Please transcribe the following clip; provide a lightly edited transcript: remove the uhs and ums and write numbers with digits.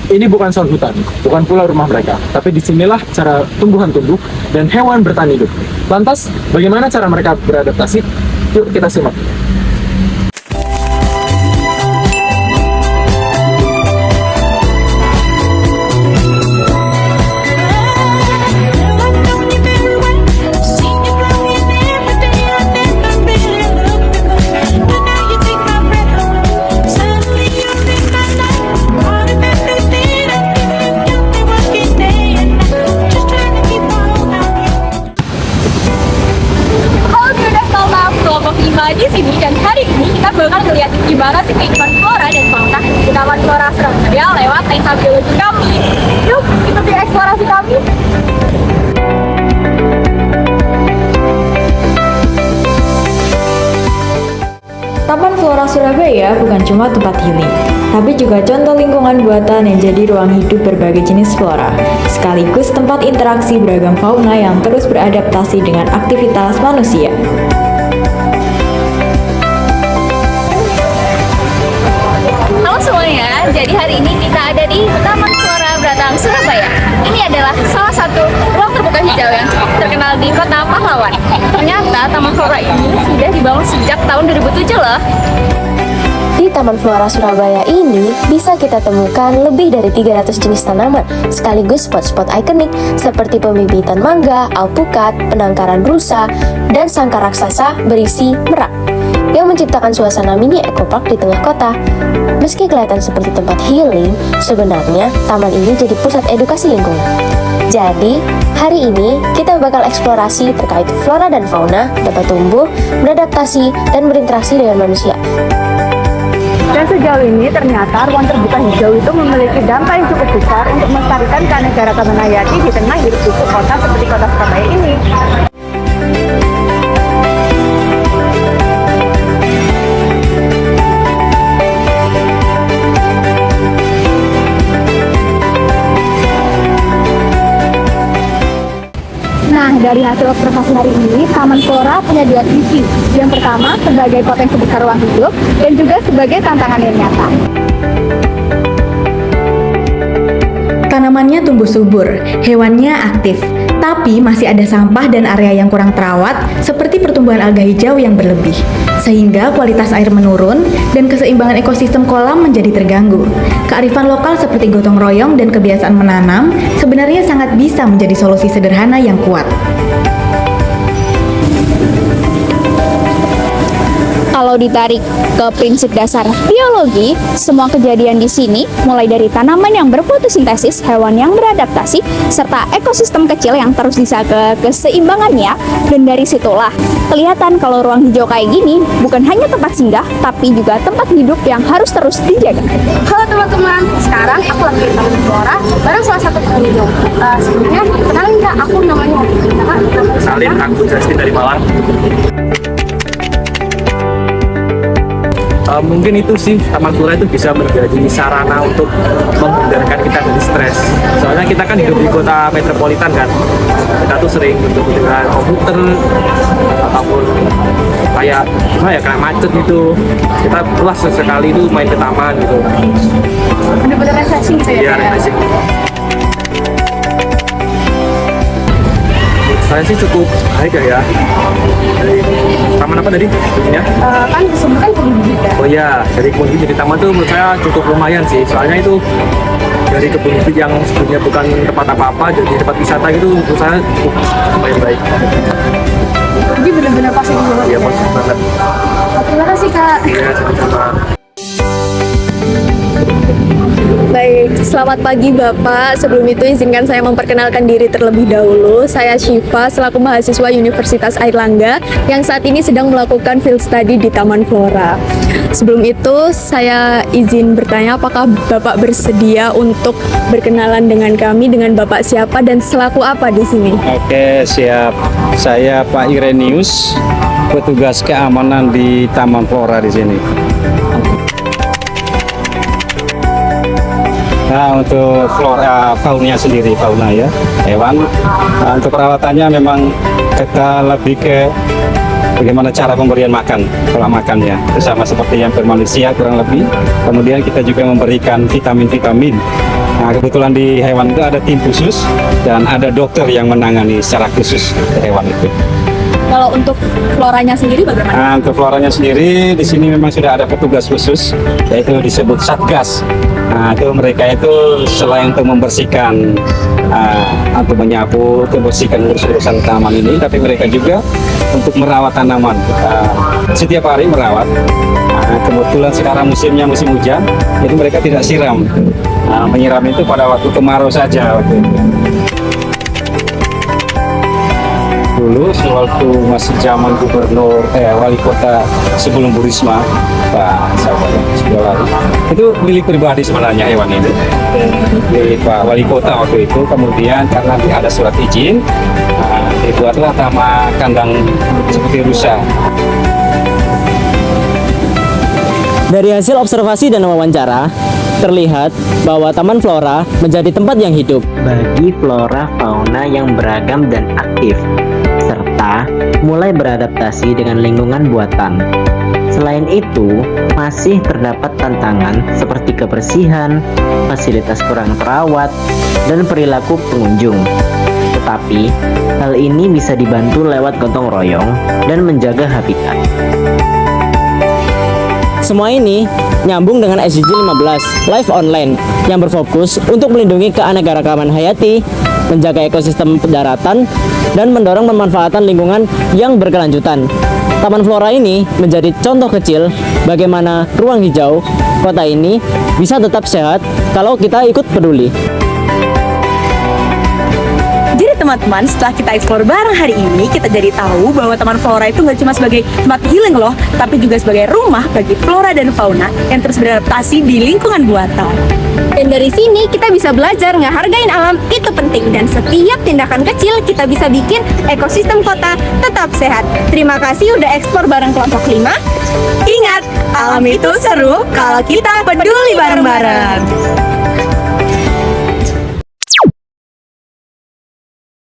Ini bukan soal hutan, bukan pula rumah mereka, tapi disinilah cara tumbuhan tumbuh dan hewan bertahan hidup. Lantas, bagaimana cara mereka beradaptasi? Yuk kita simak. Di sini, dan hari ini kita bakal ngeliat gimana sih kehidupan flora dan fauna di Taman Flora Surabaya lewat lensa biologi kami. Yuk, ikuti eksplorasi kami. Taman Flora Surabaya bukan cuma tempat healing, tapi juga contoh lingkungan buatan yang jadi ruang hidup berbagai jenis flora, sekaligus tempat interaksi beragam fauna yang terus beradaptasi dengan aktivitas manusia. Halo semuanya, jadi hari ini kita ada di Taman Flora Beratang Surabaya. Ini adalah salah satu ruang terbuka hijau yang cukup terkenal di Kota Pahlawan. Ternyata Taman Flora ini sudah dibangun sejak tahun 2007 loh. Di Taman Flora Surabaya ini bisa kita temukan lebih dari 300 jenis tanaman, sekaligus spot-spot ikonik seperti pembibitan mangga, alpukat, penangkaran rusa, dan sangkar raksasa berisi merak yang menciptakan suasana mini ekopark di tengah kota. Meski kelihatan seperti tempat healing, sebenarnya taman ini jadi pusat edukasi lingkungan. Jadi, hari ini kita bakal eksplorasi terkait flora dan fauna dapat tumbuh, beradaptasi, dan berinteraksi dengan manusia. Dan sejauh ini ternyata ruang terbuka hijau itu memiliki dampak yang cukup besar untuk melestarikan keanekaragaman hayati di tengah hiruk-pikuk kota seperti kota Surabaya ini. Nah, dari hasil observasi hari ini, Taman Flora punya dua sisi. Yang pertama, sebagai potensi besar ruang hidup, dan juga sebagai tantangan yang nyata. Tanamannya tumbuh subur, hewannya aktif, tapi masih ada sampah dan area yang kurang terawat, seperti pertumbuhan alga hijau yang berlebih. Sehingga kualitas air menurun dan keseimbangan ekosistem kolam menjadi terganggu. Kearifan lokal seperti gotong royong dan kebiasaan menanam sebenarnya sangat bisa menjadi solusi sederhana yang kuat. Kalau ditarik ke prinsip dasar biologi, semua kejadian di sini, mulai dari tanaman yang berfotosintesis, hewan yang beradaptasi, serta ekosistem kecil yang terus dijaga keseimbangannya, dan dari situlah kelihatan kalau ruang hijau kayak gini bukan hanya tempat singgah, tapi juga tempat hidup yang harus terus dijaga. Halo teman-teman, sekarang aku lagi di Taman Flora bareng salah satu pengunjung. Sebelumnya, kenalin Kak, aku namanya. Kenalin, aku Justin dari Malang. Mungkin itu sih, Taman Flora itu bisa menjadi sarana untuk menghindarkan kita dari stres. Soalnya kita kan hidup di kota metropolitan kan, kita tuh sering bertemu dengan komputer ataupun kayak gimana ya, kayak macet gitu. Kita pulas sesekali itu main ke taman gitu. Bener-bener refreshing gitu ya? Iya, refreshing. Saya sih cukup baik ya. Dari taman apa tadi? Kan sebelumnya kebun bibit ya? Oh iya, dari kebun bibit jadi taman tuh menurut saya cukup lumayan sih. Soalnya itu dari kebun bibit yang sebelumnya bukan tempat apa-apa jadi tempat wisata gitu, menurut saya cukup lumayan baik. Jadi bener-bener pas ini banget. Iya, positif banget. Terima kasih Kak. Iya, sama-sama. Baik, selamat pagi Bapak. Sebelum itu izinkan saya memperkenalkan diri terlebih dahulu. Saya Syifa, selaku mahasiswa Universitas Airlangga yang saat ini sedang melakukan field study di Taman Flora. Sebelum itu, saya izin bertanya apakah Bapak bersedia untuk berkenalan dengan kami, dengan Bapak siapa dan selaku apa di sini? Oke, siap. Saya Pak Irenius, petugas keamanan di Taman Flora di sini. Nah, untuk flora faunanya sendiri, fauna ya, hewan. Nah, untuk perawatannya memang kita lebih ke bagaimana cara pemberian makan, pola makannya, sama seperti yang bermanusia kurang lebih. Kemudian kita juga memberikan vitamin-vitamin Nah, kebetulan di hewan itu ada tim khusus dan ada dokter yang menangani secara khusus hewan itu. Kalau untuk floranya sendiri bagaimana? Nah, untuk floranya sendiri di sini memang sudah ada petugas khusus, yaitu disebut satgas. Nah, itu mereka itu selain untuk membersihkan atau menyapu, membersihkan urusan tanaman ini, tapi mereka juga untuk merawat tanaman. Setiap hari merawat. Nah, kebetulan sekarang musimnya musim hujan, jadi mereka tidak siram. Nah, menyiram itu pada waktu kemarau saja. Waktu itu. Dulu sewaktu masih zaman gubernur wali kota sebelum Bu Risma, Pak Sabar itu milik pribadi sebenarnya hewan ini, milik Pak Wali Kota waktu itu. Kemudian karena ada surat izin, dibuatlah taman kandang seperti rusa. Dari hasil observasi dan wawancara, terlihat bahwa Taman Flora menjadi tempat yang hidup bagi flora fauna yang beragam dan aktif, serta mulai beradaptasi dengan lingkungan buatan. Selain itu, masih terdapat tantangan seperti kebersihan, fasilitas kurang terawat, dan perilaku pengunjung. Tetapi, hal ini bisa dibantu lewat gotong royong dan menjaga habitat. Semua ini nyambung dengan SDG 15 Life Online yang berfokus untuk melindungi keanekaragaman hayati, menjaga ekosistem daratan, dan mendorong pemanfaatan lingkungan yang berkelanjutan. Taman Flora ini menjadi contoh kecil bagaimana ruang hijau kota ini bisa tetap sehat kalau kita ikut peduli. Jadi teman-teman, setelah kita eksplor bareng hari ini, kita jadi tahu bahwa Taman Flora itu nggak cuma sebagai tempat healing loh, tapi juga sebagai rumah bagi flora dan fauna yang terus beradaptasi di lingkungan buatan. Dan dari sini kita bisa belajar ngehargain alam itu penting, dan setiap tindakan kecil kita bisa bikin ekosistem kota tetap sehat. Terima kasih udah eksplor bareng kelompok 5. Ingat, alam itu seru kalau kita peduli bareng-bareng.